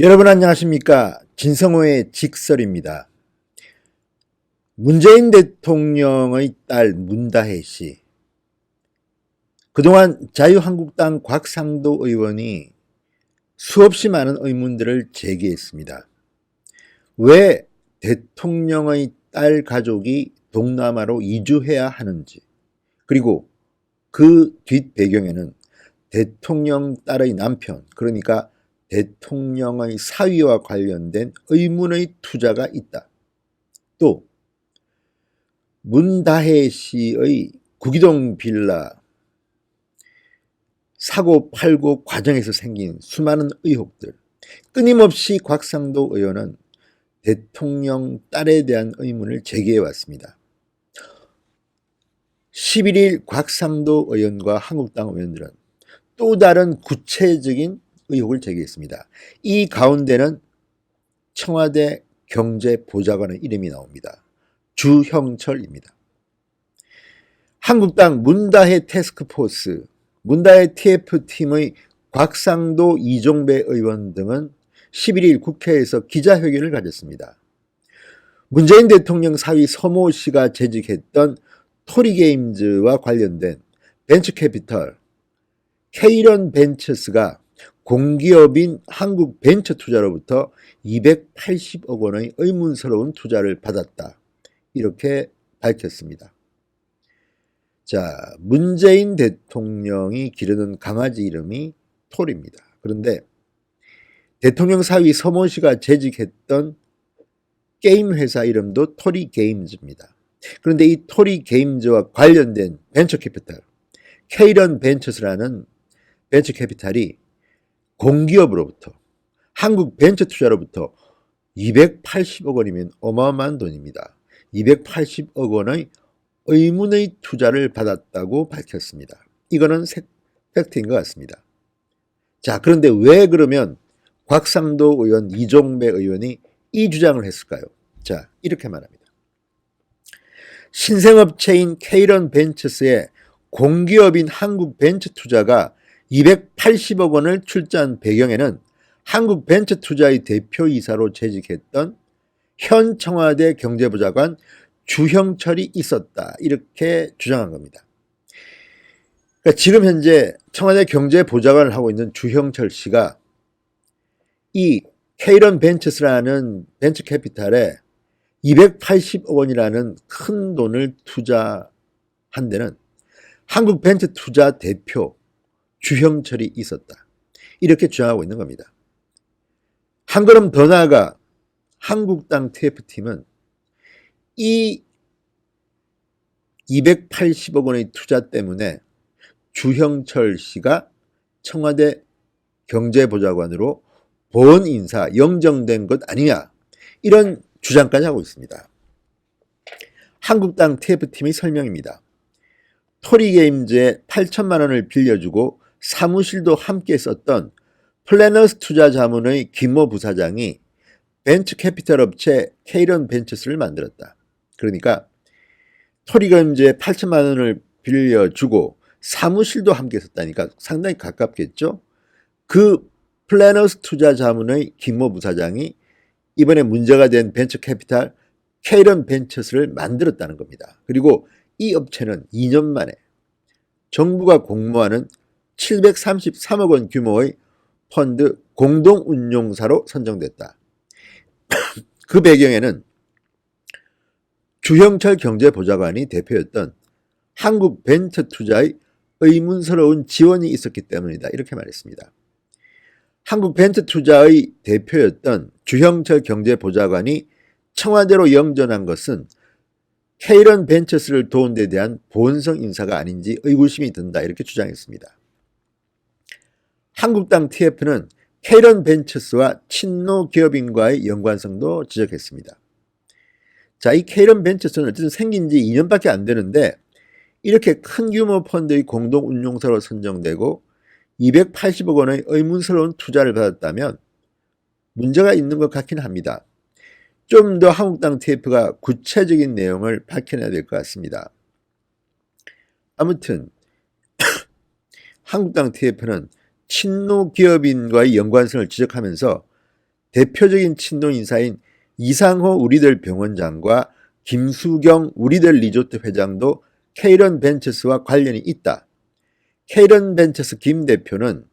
여러분 안녕하십니까? 진성호의 직설입니다. 문재인 대통령의 딸 문다혜 씨, 그동안 자유한국당 곽상도 의원이 수없이 많은 의문들을 제기했습니다. 왜 대통령의 딸 가족이 동남아로 이주해야 하는지, 그리고 그 뒷배경에는 대통령 딸의 남편, 그러니까 대통령의 사위와 관련된 의문의 투자가 있다. 또 문다혜 씨의 구기동 빌라 사고 팔고 과정에서 생긴 수많은 의혹들, 끊임없이 곽상도 의원은 대통령 딸에 대한 의문을 제기해 왔습니다. 11일 곽상도 의원과 한국당 의원들은 또 다른 구체적인 의혹을 제기했습니다. 이 가운데는 청와대 경제보좌관의 이름이 나옵니다. 주형철입니다. 한국당 문다혜 태스크포스, 문다혜 TF팀의 곽상도, 이종배 의원 등은 11일 국회에서 기자회견을 가졌습니다. 문재인 대통령 사위 서모 씨가 재직했던 토리게임즈와 관련된 벤처캐피털 K런 벤처스가 공기업인 한국벤처투자로부터 280억 원의 의문스러운 투자를 받았다. 이렇게 밝혔습니다. 자, 문재인 대통령이 기르는 강아지 이름이 톨입니다. 그런데 대통령 사위 서모 씨가 재직했던 게임 회사 이름도 토리게임즈입니다. 그런데 이 토리게임즈와 관련된 벤처캐피탈 K런 벤처스라는 벤처캐피탈이 공기업으로부터 한국벤처투자로부터 280억 원이면 어마어마한 돈입니다. 280억 원의 의문의 투자를 받았다고 밝혔습니다. 이거는 팩트인 것 같습니다. 자, 그런데 왜 그러면 곽상도 의원, 이종배 의원이 이 주장을 했을까요? 자, 이렇게 말합니다. 신생업체인 K런 벤처스의 공기업인 한국벤처투자가 280억 원을 출자한 배경에는 한국벤처투자의 대표이사로 재직했던 현 청와대 경제보좌관 주형철이 있었다. 이렇게 주장한 겁니다. 그러니까 지금 현재 청와대 경제보좌관을 하고 있는 주형철 씨가 이 K런 벤처스라는 벤처캐피탈에 280억 원이라는 큰 돈을 투자한 데는 한국벤처투자 대표 주형철이 있었다. 이렇게 주장하고 있는 겁니다. 한 걸음 더 나아가 한국당 TF팀은 이 280억 원의 투자 때문에 주형철 씨가 청와대 경제보좌관으로 보원 인사 영정된 것 아니냐, 이런 주장까지 하고 있습니다. 한국당 TF팀의 설명입니다. 토리게임즈에 8천만 원을 빌려주고 사무실도 함께 썼던 플래너스 투자자문의 김모 부사장이 벤처캐피털 업체 K런 벤처스를 만들었다. 그러니까 토리게임즈에 8천만 원을 빌려주고 사무실도 함께 썼다니까 상당히 가깝겠죠. 그 플래너스 투자자문의 김모 부사장이 이번에 문제가 된 벤처캐피탈 K런 벤처스를 만들었다는 겁니다. 그리고 이 업체는 2년 만에 정부가 공모하는 733억 원 규모의 펀드 공동운용사로 선정됐다. 그 배경에는 주형철 경제보좌관이 대표였던 한국벤처투자의 의문스러운 지원이 있었기 때문이다. 이렇게 말했습니다. 한국벤처투자의 대표였던 주형철 경제보좌관이 청와대로 영전한 것은 K런 벤처스를 도운 데 대한 본성 인사가 아닌지 의구심이 든다. 이렇게 주장했습니다. 한국당 TF는 K런 벤처스와 친노 기업인과의 연관성도 지적했습니다. 자, 이 K런 벤처스는 어쨌든 생긴 지 2년밖에 안 되는데 이렇게 큰 규모 펀드의 공동운용사로 선정되고 280억 원의 의문스러운 투자를 받았다면 문제가 있는 것 같긴 합니다. 좀 더 한국당 TF가 구체적인 내용을 밝혀내야 될 것 같습니다. 아무튼 한국당 TF는 친노 기업인과의 연관성을 지적하면서 대표적인 친노 인사인 이상호 우리들 병원장과 김수경 우리들 리조트 회장도 케이런 벤처스와 관련이 있다. 케이런 벤처스 김 대표는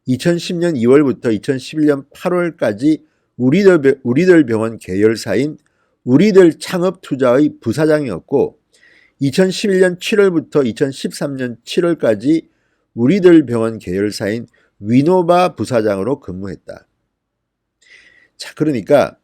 2010년 2월부터 2011년 8월까지 우리들 병원 계열사인 우리들 창업투자의 부사장이었고 2011년 7월부터 2013년 7월까지 우리들 병원 계열사인 위노바 부사장으로 근무했다. 자, 그러니까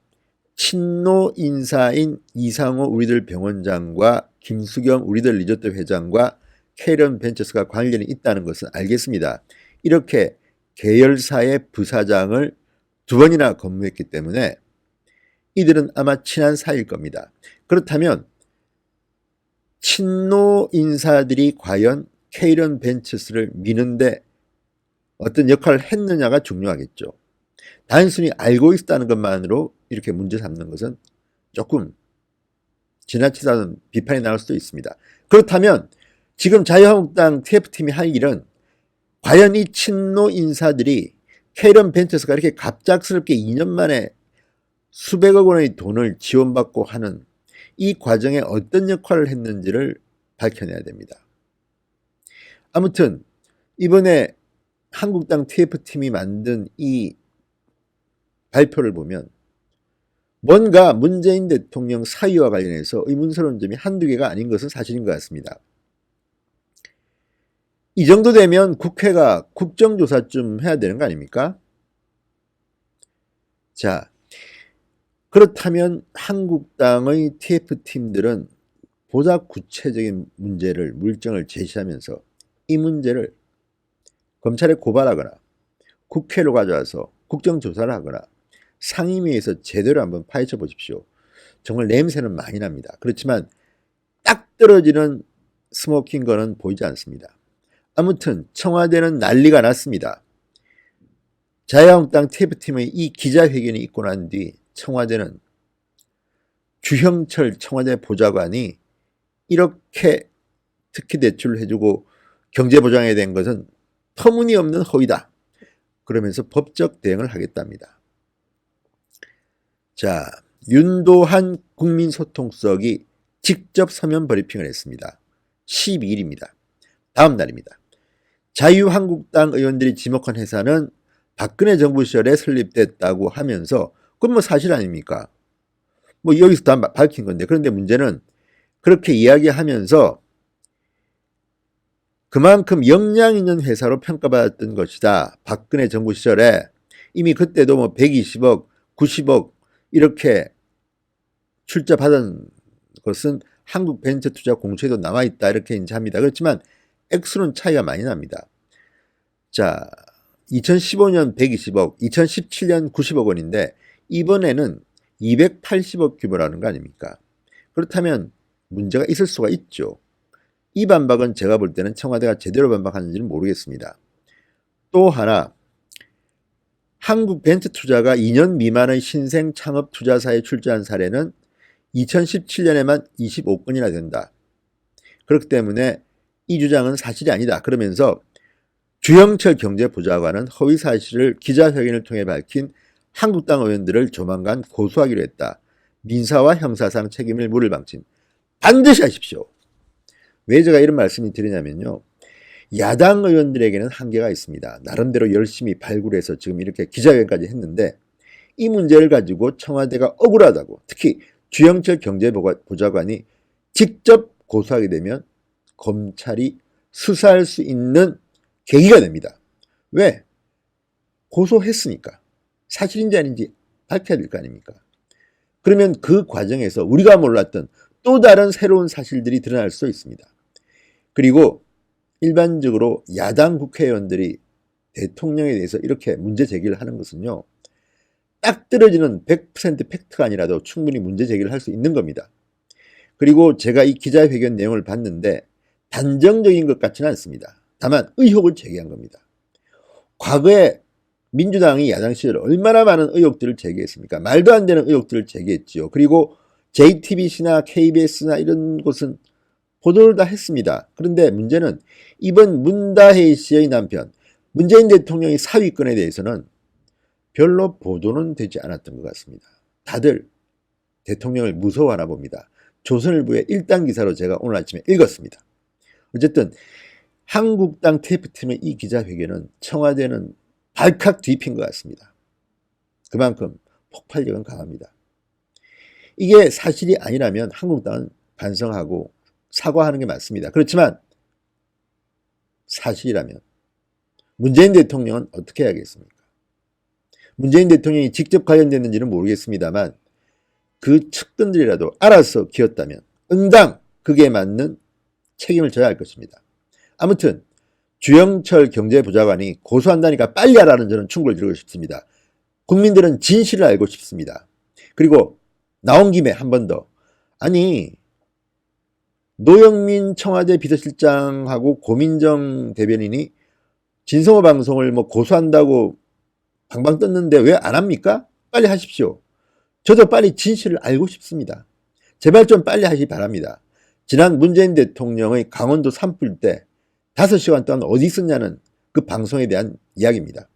친노 인사인 이상호 우리들 병원장과 김수경 우리들 리조트 회장과 케이런 벤처스가 관련이 있다는 것은 알겠습니다. 이렇게 계열사의 부사장을 2번이나 근무했기 때문에 이들은 아마 친한 사이일 겁니다. 그렇다면 친노 인사들이 과연 케이런 벤처스를 미는데 어떤 역할을 했느냐가 중요하겠죠. 단순히 알고 있었다는 것만으로 이렇게 문제 삼는 것은 조금 지나치다는 비판이 나올 수도 있습니다. 그렇다면 지금 자유한국당 TF팀이 할 일은 과연 이 친노 인사들이 케이런 벤처스가 이렇게 갑작스럽게 2년 만에 수백억 원의 돈을 지원받고 하는 이 과정에 어떤 역할을 했는지를 밝혀내야 됩니다. 아무튼 이번에 한국당 TF팀이 만든 이 발표를 보면 뭔가 문재인 대통령 사위와 관련해서 의문스러운 점이 한두 개가 아닌 것은 사실인 것 같습니다. 이 정도 되면 국회가 국정조사 좀 해야 되는 거 아닙니까? 자, 그렇다면 한국당의 TF팀들은 보다 구체적인 문제를, 물증을 제시하면서 이 문제를 검찰에 고발하거나 국회로 가져와서 국정조사를 하거나 상임위에서 제대로 한번 파헤쳐 보십시오. 정말 냄새는 많이 납니다. 그렇지만 딱 떨어지는 스모킹 건은 보이지 않습니다. 아무튼 청와대는 난리가 났습니다. 자유한국당 TF팀의 이 기자회견이 있고 난 뒤 청와대는 주형철 청와대 보좌관이 이렇게 특히 대출을 해주고 경제보장에 된 것은 터무니없는 허위다. 그러면서 법적 대응을 하겠답니다. 자, 윤도한 국민소통수석이 직접 서면 브리핑을 했습니다. 12일입니다. 다음 날입니다. 자유한국당 의원들이 지목한 회사는 박근혜 정부 시절에 설립됐다고 하면서 그건 뭐 사실 아닙니까? 뭐 여기서 다 밝힌 건데, 그런데 문제는 그렇게 이야기하면서 그만큼 역량 있는 회사로 평가받았던 것이다. 박근혜 정부 시절에 이미 그때도 뭐 120억, 90억 이렇게 출자 받은 것은 한국벤처투자공시에도 나와있다. 이렇게 인지합니다. 그렇지만 액수는 차이가 많이 납니다. 자, 2015년 120억, 2017년 90억 원인데 이번에는 280억 규모라는 거 아닙니까? 그렇다면 문제가 있을 수가 있죠. 이 반박은 제가 볼 때는 청와대가 제대로 반박하는지는 모르겠습니다. 또 하나, 한국벤처투자가 2년 미만의 신생 창업 투자사에 출자한 사례는 2017년에만 25건이나 된다. 그렇기 때문에 이 주장은 사실이 아니다. 그러면서 주형철 경제보좌관은 허위 사실을 기자회견을 통해 밝힌 한국당 의원들을 조만간 고소하기로 했다. 민사와 형사상 책임을 물을 방침 반드시 하십시오. 왜 제가 이런 말씀을 드리냐면요. 야당 의원들에게는 한계가 있습니다. 나름대로 열심히 발굴해서 지금 이렇게 기자회견까지 했는데 이 문제를 가지고 청와대가 억울하다고, 특히 주형철 경제보좌관이 직접 고소하게 되면 검찰이 수사할 수 있는 계기가 됩니다. 왜? 고소했으니까. 사실인지 아닌지 밝혀야 될 거 아닙니까? 그러면 그 과정에서 우리가 몰랐던 또 다른 새로운 사실들이 드러날 수 있습니다. 그리고 일반적으로 야당 국회의원들이 대통령에 대해서 이렇게 문제 제기를 하는 것은요, 딱 떨어지는 100% 팩트가 아니라도 충분히 문제 제기를 할 수 있는 겁니다. 그리고 제가 이 기자회견 내용을 봤는데 단정적인 것 같지는 않습니다. 다만 의혹을 제기한 겁니다. 과거에 민주당이 야당 시절 얼마나 많은 의혹들을 제기했습니까? 말도 안 되는 의혹들을 제기했지요. 그리고 JTBC나 KBS나 이런 곳은 보도를 다 했습니다. 그런데 문제는 이번 문다혜 씨의 남편 문재인 대통령의 사위권에 대해서는 별로 보도는 되지 않았던 것 같습니다. 다들 대통령을 무서워하나 봅니다. 조선일보의 1단 기사로 제가 오늘 아침에 읽었습니다. 어쨌든 한국당 TF팀의 이 기자회견은 청와대는 발칵 뒤핀 것 같습니다. 그만큼 폭발력은 강합니다. 이게 사실이 아니라면 한국당은 반성하고 사과하는 게 맞습니다. 그렇지만 사실이라면 문재인 대통령은 어떻게 해야겠습니까? 문재인 대통령이 직접 관련됐는지는 모르겠습니다만 그 측근들이라도 알아서 기었다면 응당 그게 맞는 책임을 져야 할 것입니다. 아무튼 주영철 경제부장관이 고소한다니까 빨리 하라는 저는 충고를 드리고 싶습니다. 국민들은 진실을 알고 싶습니다. 그리고 나온 김에 한 번 더, 아니 노영민 청와대 비서실장하고 고민정 대변인이 진성호 방송을 뭐 고소한다고 방방 떴는데 왜 안 합니까? 빨리 하십시오. 저도 빨리 진실을 알고 싶습니다. 제발 좀 빨리 하시기 바랍니다. 지난 문재인 대통령의 강원도 산불 때 5시간 동안 어디 있었냐는 그 방송에 대한 이야기입니다.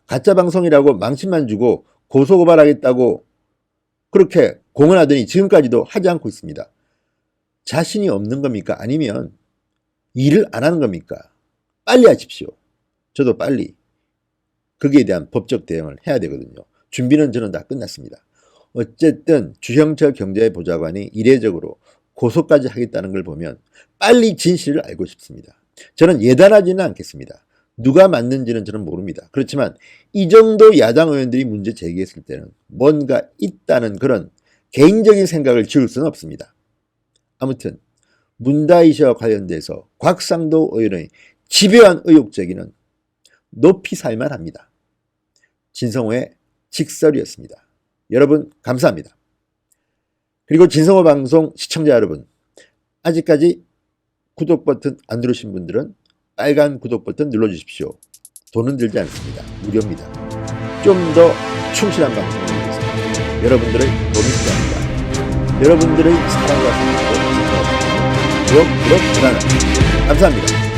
가짜 방송이라고 망신만 주고 고소고발하겠다고 그렇게 공언하더니 지금까지도 하지 않고 있습니다. 자신이 없는 겁니까? 아니면 일을 안 하는 겁니까? 빨리 하십시오. 저도 빨리 거기에 대한 법적 대응을 해야 되거든요. 준비는 저는 다 끝났습니다. 어쨌든 주형철 경제보좌관이 이례적으로 고소까지 하겠다는 걸 보면 빨리 진실을 알고 싶습니다. 저는 예단하지는 않겠습니다. 누가 맞는지는 저는 모릅니다. 그렇지만 이 정도 야당 의원들이 문제 제기했을 때는 뭔가 있다는 그런 개인적인 생각을 지울 수는 없습니다. 아무튼 문다이시와 관련돼서 곽상도 의원의 집요한 의혹 제기는 높이 살만 합니다. 진성호의 직설이었습니다. 여러분 감사합니다. 그리고 진성호 방송 시청자 여러분, 아직까지 구독 버튼 안 누르신 분들은 빨간 구독 버튼 눌러주십시오. 돈은 들지 않습니다. 무료입니다. 좀 더 충실한 방송을 위해서 여러분들의 도움이 필요합니다. 여러분들의 사랑과 사랑으로 진성호 방송 부럭부럭 전환합니다. 감사합니다.